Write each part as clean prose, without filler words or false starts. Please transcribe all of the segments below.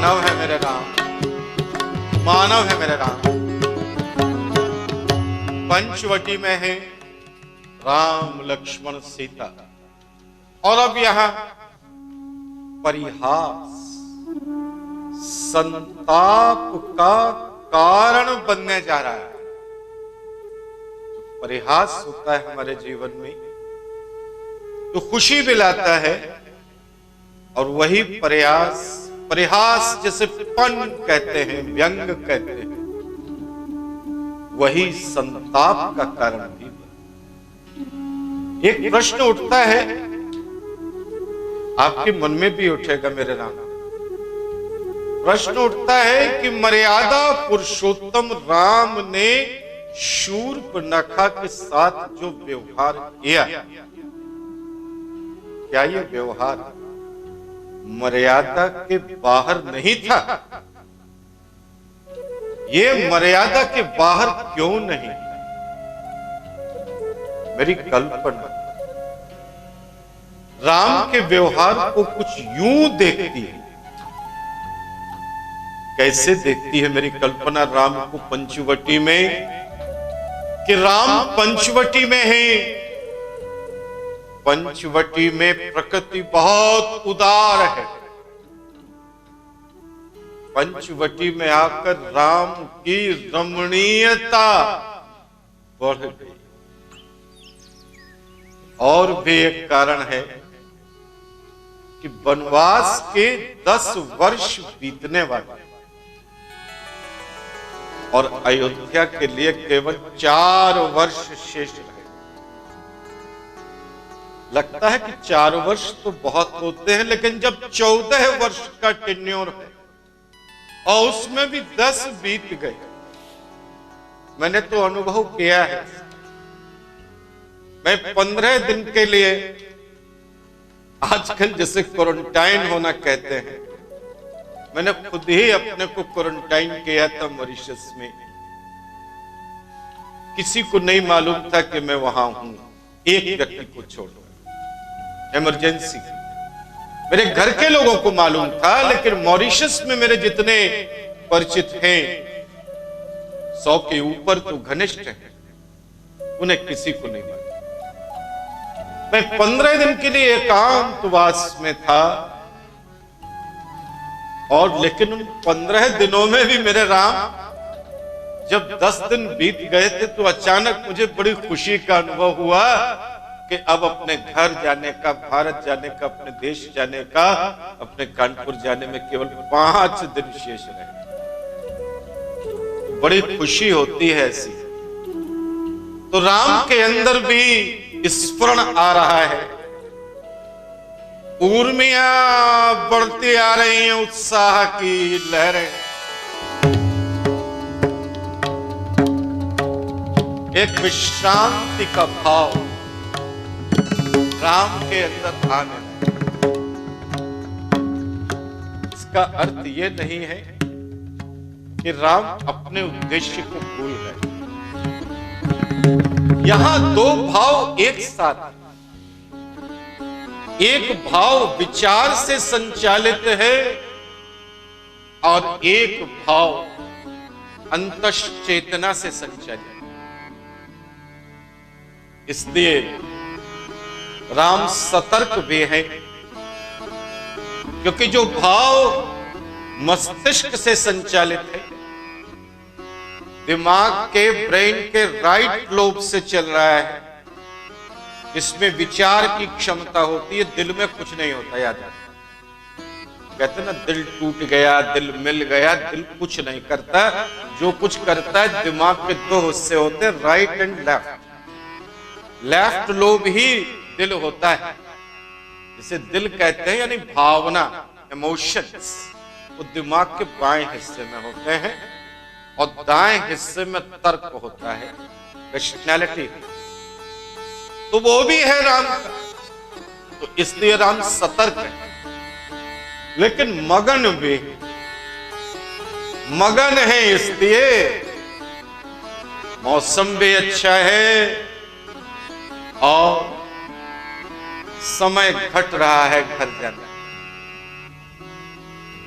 मानव है मेरे राम, मानव है मेरे राम। पंचवटी में है राम लक्ष्मण सीता, और अब यहां परिहास संताप का कारण बनने जा रहा है। जो परिहास होता है हमारे जीवन में तो खुशी भी लाता है, और वही परिहास जैसे पन कहते हैं, व्यंग कहते हैं, वही संताप का कारण भी। एक प्रश्न उठता है, आपके मन में भी उठेगा मेरे राम। प्रश्न उठता है कि मर्यादा पुरुषोत्तम राम ने शूर्पणखा के साथ जो व्यवहार किया, क्या ये व्यवहार मर्यादा के बाहर नहीं था? ये मर्यादा के बाहर क्यों नहीं? मेरी कल्पना राम के व्यवहार को कुछ यूं देखती है। कैसे देखती है मेरी कल्पना राम को पंचवटी में, कि राम पंचवटी में है। पंचवटी में प्रकृति बहुत उदार है। पंचवटी में आकर राम की रमणीयता बढ़ गई। और भी एक कारण है कि वनवास के 10 वर्ष बीतने वाले और अयोध्या के लिए केवल 4 वर्ष शेष रहे। लगता है कि 4 वर्ष तो बहुत होते हैं, लेकिन जब 14 वर्ष का टेन्योर है और उसमें भी 10 बीत गए, मैंने तो अनुभव किया है। मैं 15 दिन के लिए, आजकल जैसे क्वारंटाइन होना कहते हैं, मैंने खुद ही अपने को क्वारंटाइन किया था मॉरिशस में। किसी को नहीं मालूम था कि मैं वहां हूं, एक व्यक्ति को छोड़ो, इमरजेंसी। मेरे घर के लोगों को मालूम था, लेकिन मॉरिशस में मेरे जितने परिचित हैं 100 के ऊपर तो घनिष्ठ हैं, उन्हें किसी को नहीं मालूम। मैं 15 दिन के लिए एकांतवास में था, और लेकिन उन 15 दिनों में भी मेरे राम, जब 10 दिन बीत गए थे तो अचानक मुझे बड़ी खुशी का अनुभव हुआ कि अब अपने घर जाने का, भारत जाने का, अपने देश जाने का, अपने कानपुर जाने में केवल 5 दिन शेष रहे। बड़ी खुशी होती है ऐसी। तो राम के अंदर भी स्फुरण आ रहा है, उर्मियां बढ़ती आ रही हैं, उत्साह की लहरें। एक विश्रांति का भाव राम के अंदर आने लगा। इसका अर्थ यह नहीं है कि राम अपने उद्देश्य को भूल गए। यहां 2 भाव एक साथ, एक भाव विचार से संचालित है और एक भाव अंतश्चेतना से संचालित है। इसलिए राम सतर्क भी है, क्योंकि जो भाव मस्तिष्क से संचालित है, दिमाग के, ब्रेन के राइट लोब से चल रहा है, इसमें विचार की क्षमता होती है, दिल में कुछ नहीं होता। याद रखना, कहते ना दिल टूट गया, दिल मिल गया, दिल कुछ नहीं करता। जो कुछ करता है दिमाग के 2 हिस्से होते हैं, right and left. Left lobe ही दिल होता है, जिसे दिल कहते हैं, यानी भावना, इमोशंस, वो दिमाग के बाएं हिस्से में होते हैं, और दाएं हिस्से में तर्क होता है, रैशनैलिटी। तो वो भी है राम का। तो इसलिए राम सतर्क है, लेकिन मगन भी, मगन है। इसलिए मौसम भी अच्छा है और समय घट रहा है घर जाने।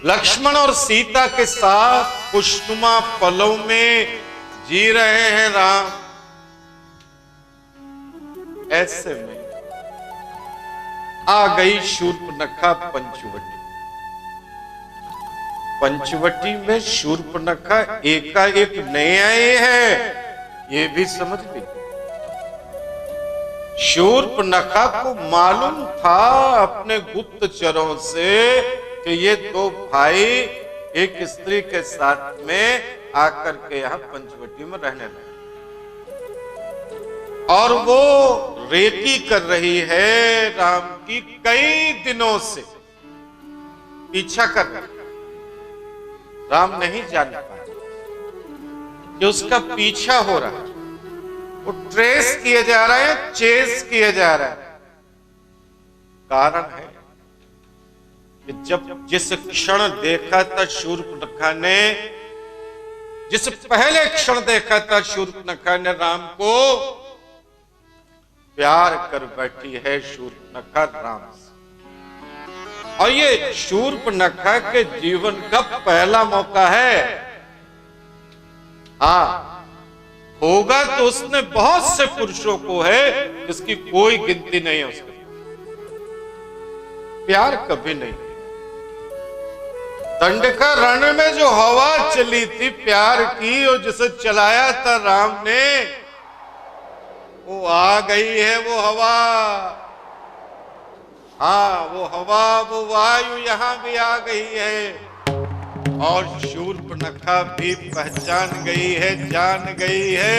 लक्ष्मण और सीता के साथ खुशनुमा पलों में जी रहे हैं राम। ऐसे में आ गई शूर्पणखा पंचवटी। पंचवटी में शूर्पणखा एकाएक नहीं आई है, ये भी समझ ली। शूर्पणखा को मालूम था अपने गुप्तचरों से कि ये दो भाई एक स्त्री के साथ में आकर के यहां पंचवटी में रहने लगे, और वो रेकी कर रही है राम की, कई दिनों से पीछा कर रही। राम नहीं जान पाए कि उसका पीछा हो रहा है, वो ट्रेस किए जा रहे हैं, चेस किए जा रहे हैं। कारण है कि जब जिस क्षण देखा था शूर्पणखा ने, जिस पहले क्षण देखा था शूर्पणखा ने राम को, प्यार कर बैठी है शूर्पणखा राम से। और ये शूर्पणखा के जीवन का पहला मौका है। हाँ, होगा तो उसने बहुत से पुरुषों को है, जिसकी कोई गिनती नहीं है उसके। प्यार कभी नहीं। दंडका रण में जो हवा चली थी प्यार की, और जिसे चलाया था राम ने, वो आ गई है वो हवा। हाँ, वो हवा, वो वायु यहां भी आ गई है, और शूर्पणखा भी पहचान गई है, जान गई है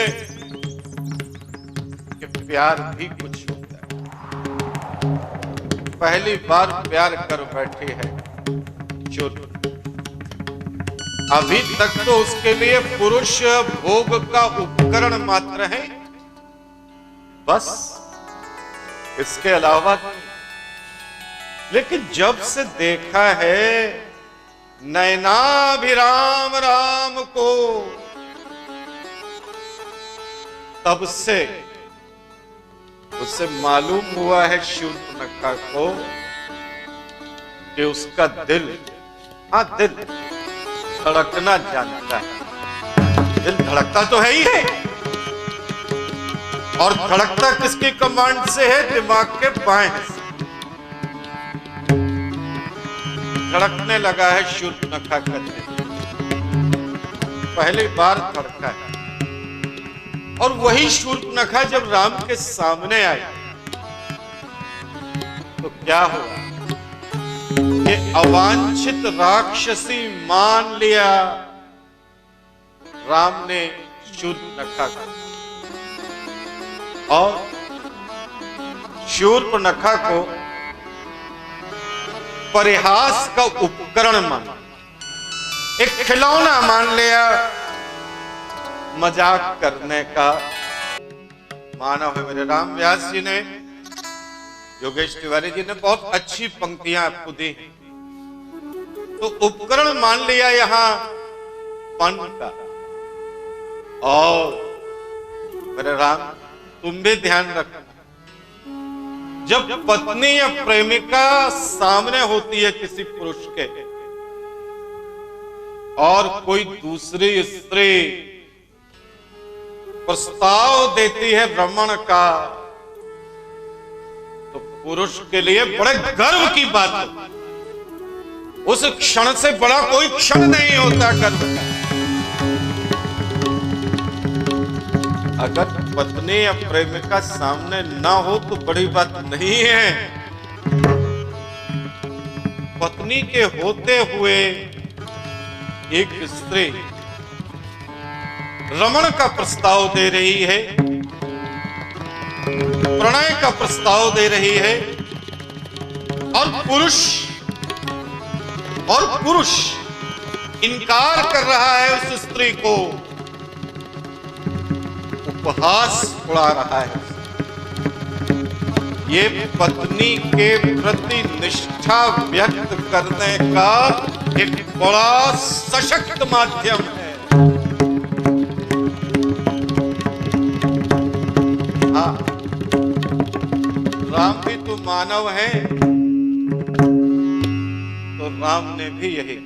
कि प्यार भी कुछ होता है। पहली बार प्यार कर बैठी है शूर्पणखा। अभी तक तो उसके लिए पुरुष भोग का उपकरण मात्र है, बस, इसके अलावा। लेकिन जब से देखा है नयनाभिराम राम को, तब से उसे मालूम हुआ है शूर्पणखा को कि उसका दिल, हाँ दिल धड़कना जानता है। दिल धड़कता तो है ही है, और धड़कता किसकी कमांड से है? दिमाग के बाएं हिस्से। धड़कने लगा है शूर्पणखा का दिल, पहली बार धड़का है। और वही शूर्पणखा जब राम के सामने आई तो क्या हुआ? ये अवांछित राक्षसी मान लिया राम ने शूर्पणखा को, और शूर्पणखा को परिहास का उपकरण माना, एक खिलौना मान लिया, मजाक करने का माना है। मेरे राम व्यास जी ने, योगेश तिवारी जी ने बहुत अच्छी पंक्तियां आपको दी। तो उपकरण मान लिया यहां पन का। और मेरे राम, तुम भी ध्यान रखना, जब पत्नी या प्रेमिका सामने होती है किसी पुरुष के, और कोई दूसरी स्त्री प्रस्ताव देती है रमण का, तो पुरुष के लिए बड़े गर्व की बात है। उस क्षण से बड़ा कोई क्षण नहीं होता गर्व का। अगर पत्नी या प्रेमिका सामने ना हो तो बड़ी बात नहीं है। पत्नी के होते हुए एक स्त्री रमण का प्रस्ताव दे रही है, प्रणय का प्रस्ताव दे रही है, और पुरुष इनकार कर रहा है उस स्त्री को, उपहास उड़ा रहा है। ये पत्नी के प्रति निष्ठा व्यक्त करने का एक बड़ा सशक्त माध्यम है। हाँ, राम भी तो मानव है, तो राम ने भी यही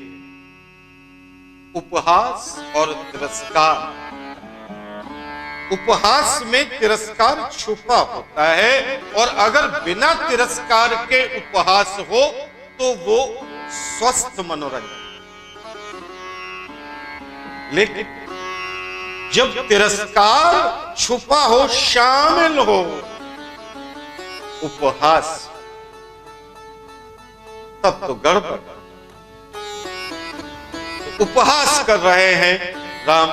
उपहास और तिरस्कार। उपहास में तिरस्कार छुपा होता है, और अगर बिना तिरस्कार के उपहास हो तो वो स्वस्थ मनोरंजन। लेकिन जब तिरस्कार छुपा हो, शामिल हो उपहास, तब तो गड़बड़। उपहास कर रहे हैं राम,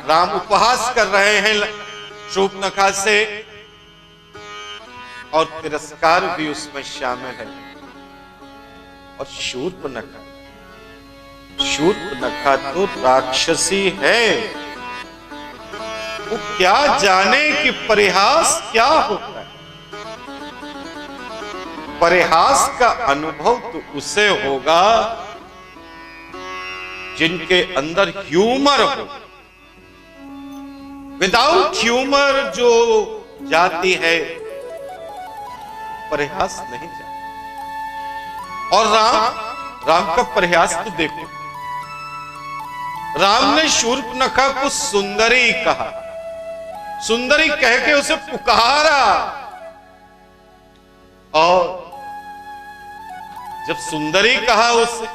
राम उपहास कर रहे हैं शूर्पणखा से, और तिरस्कार भी उसमें शामिल है। और शूर्पणखा तो राक्षसी है, वो क्या जाने कि परिहास क्या होता है। परिहास का अनुभव तो उसे होगा जिनके अंदर ह्यूमर हो। विदाउट ह्यूमर जो जाती है, परिहास नहीं जाती। और राम का परिहास तो देखो, राम ने शूर्पणखा को सुंदरी कहा, सुंदरी कह के उसे पुकारा, और जब सुंदरी कहा उसे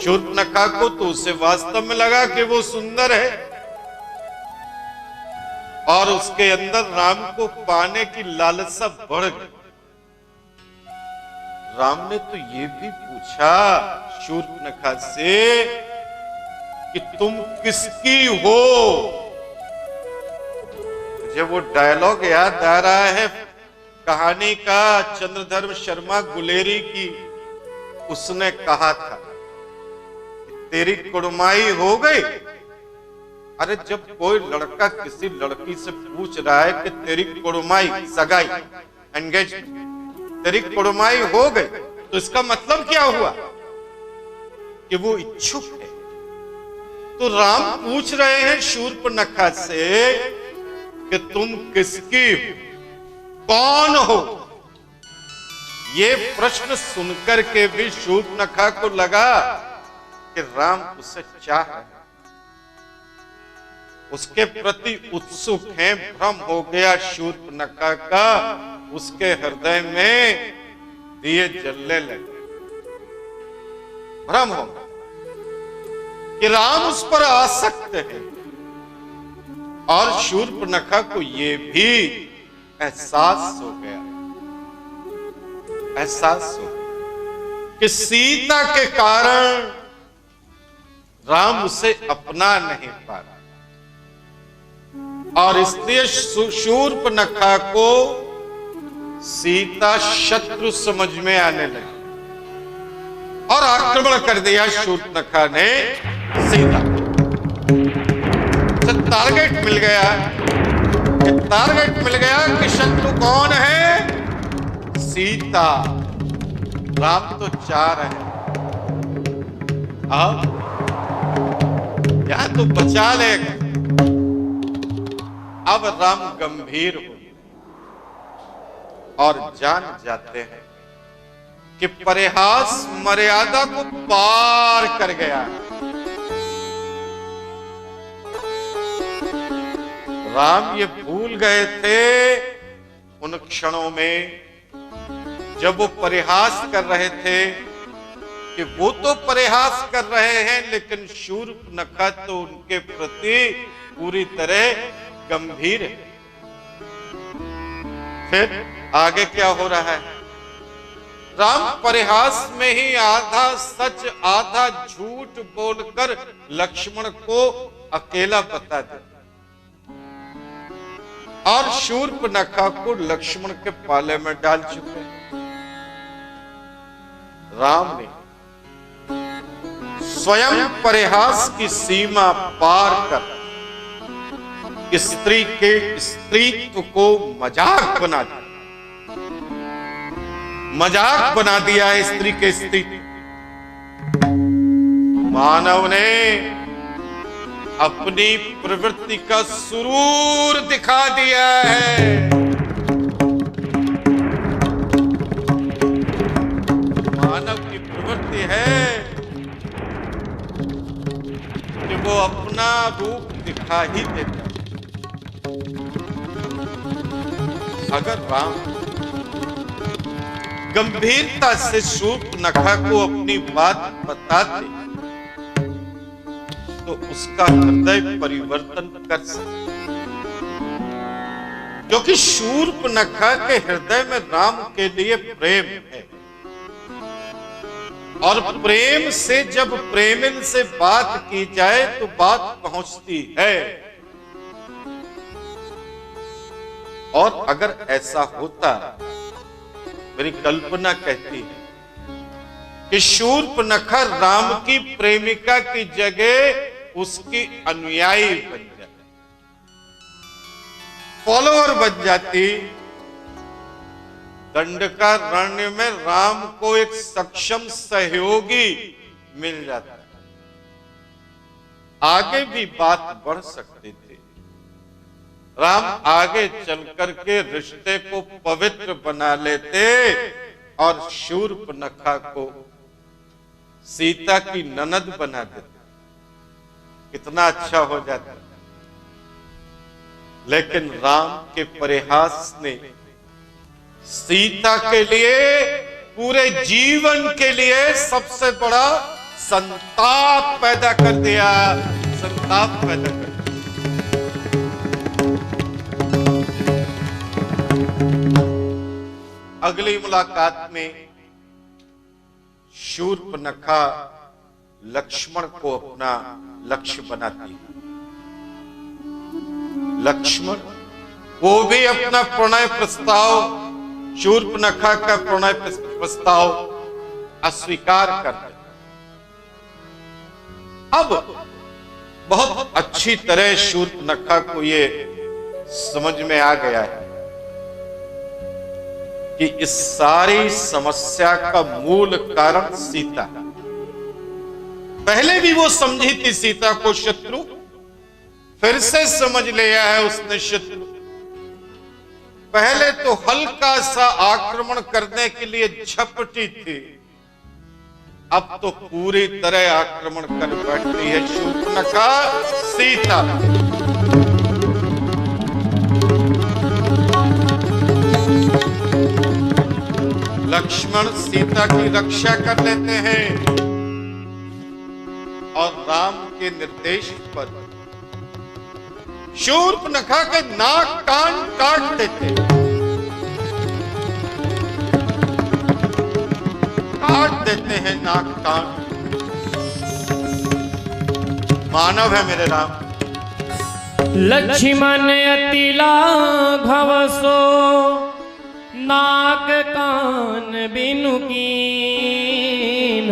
शूर्पणखा को, तो उसे वास्तव में लगा कि वो सुंदर है, और उसके अंदर राम को पाने की लालसा बढ़ गई। राम ने तो ये भी पूछा शूर्पणखा से कि तुम किसकी हो। मुझे वो डायलॉग याद आ रहा है कहानी का, चंद्रधर शर्मा गुलेरी की। उसने कहा था, तेरी कुड़माई हो गई। अरे जब कोई लड़का किसी लड़की से पूछ रहा है कि तेरी कुड़माई, सगाई, एंगेजमेंट, तेरी कुड़माई हो गई, तो इसका मतलब क्या हुआ कि वो इच्छुक है। तो राम पूछ रहे हैं शूर्पणखा से कि तुम किसकी हो, कौन हो। ये प्रश्न सुनकर के भी शूर्पणखा को लगा कि राम उसे चाह रहे हैं, उसके प्रति उत्सुक हैं। भ्रम हो गया शूर्पणखा का, उसके हृदय में दिए जलने लगे। भ्रम हो कि राम उस पर आसक्त है, और शूर्पणखा को यह भी एहसास हो गया, कि सीता के कारण राम उसे अपना नहीं पा रहा, और इसलिए शूर्पणखा को सीता शत्रु समझ में आने लगी, और आक्रमण कर दिया शूर्पणखा ने सीता। तो टारगेट मिल गया, कि शत्रु कौन है, सीता। राम तो चार है, यहां तो बचा लेगा। अब राम गंभीर हो और जान जाते हैं कि परिहास मर्यादा को पार कर गया। राम ये भूल गए थे उन क्षणों में जब वो परिहास कर रहे थे कि वो तो परिहास कर रहे हैं, लेकिन शूर्पणखा तो उनके प्रति पूरी तरह गंभीर है। फिर आगे क्या हो रहा है, राम परिहास में ही आधा सच आधा झूठ बोलकर लक्ष्मण को अकेला बता दे, और शूर्पणखा को लक्ष्मण के पाले में डाल चुके। राम ने स्वयं परिहास की सीमा पार कर स्त्री के स्त्रीत्व को मजाक बना दिया, स्त्री के स्त्रीत्व। मानव ने अपनी प्रवृत्ति का सुरूर दिखा दिया है। मानव की प्रवृत्ति है रूप दिखा ही देता। अगर राम गंभीरता से शूर्पणखा को अपनी बात बताते तो उसका हृदय परिवर्तन कर सकते, क्योंकि शूर्पणखा के हृदय में राम के लिए प्रेम है, और प्रेम से जब प्रेमिन से बात की जाए तो बात पहुंचती है। और अगर ऐसा होता, मेरी कल्पना कहती है कि शूर्पणखा राम की प्रेमिका की जगह उसकी अनुयायी बन जाती, फॉलोअर बन जाती। दंडकारण्य में राम को एक सक्षम सहयोगी मिल जाता, आगे भी बात बढ़ सकती थी। राम आगे चल करके रिश्ते को पवित्र बना लेते और शूर्पणखा को सीता की ननद बना देते, कितना अच्छा हो जाता। लेकिन राम के परिहास ने सीता के लिए, पूरे जीवन के लिए सबसे बड़ा संताप पैदा कर दिया, संताप पैदा कर दिया। अगली मुलाकात में शूर्पणखा लक्ष्मण को अपना लक्ष्य बनाती है। लक्ष्मण वो भी अपना प्रणय प्रस्ताव, शूर्पणखा का प्रणय प्रस्ताव अस्वीकार कर दे। अब बहुत अच्छी तरह शूर्पणखा को ये समझ में आ गया है कि इस सारी समस्या का मूल कारण सीता है। पहले भी वो समझी थी सीता को शत्रु, फिर से समझ लिया है उसने शत्रु। पहले तो हल्का सा आक्रमण करने के लिए झपटी थी, अब तो पूरी तरह आक्रमण कर बैठती है शूर्पणखा सीता। लक्ष्मण सीता की रक्षा कर लेते हैं और राम के निर्देश पर शूर्पणखा के नाक कान काट देते, काट देते हैं नाक कान। मानव है मेरे राम। लक्ष्मण अति लाघव सो नाक कान बिनु कीन,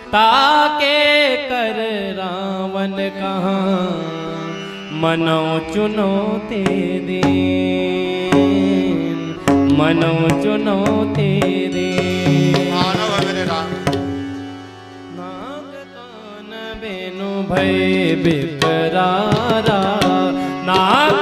ताके कर रावण कहाँ मनो चुनो ते दीन, मनो चुनो ते दीन। मानव है मेरे राम। नाक कान बिनु भय बिकरारा, नाक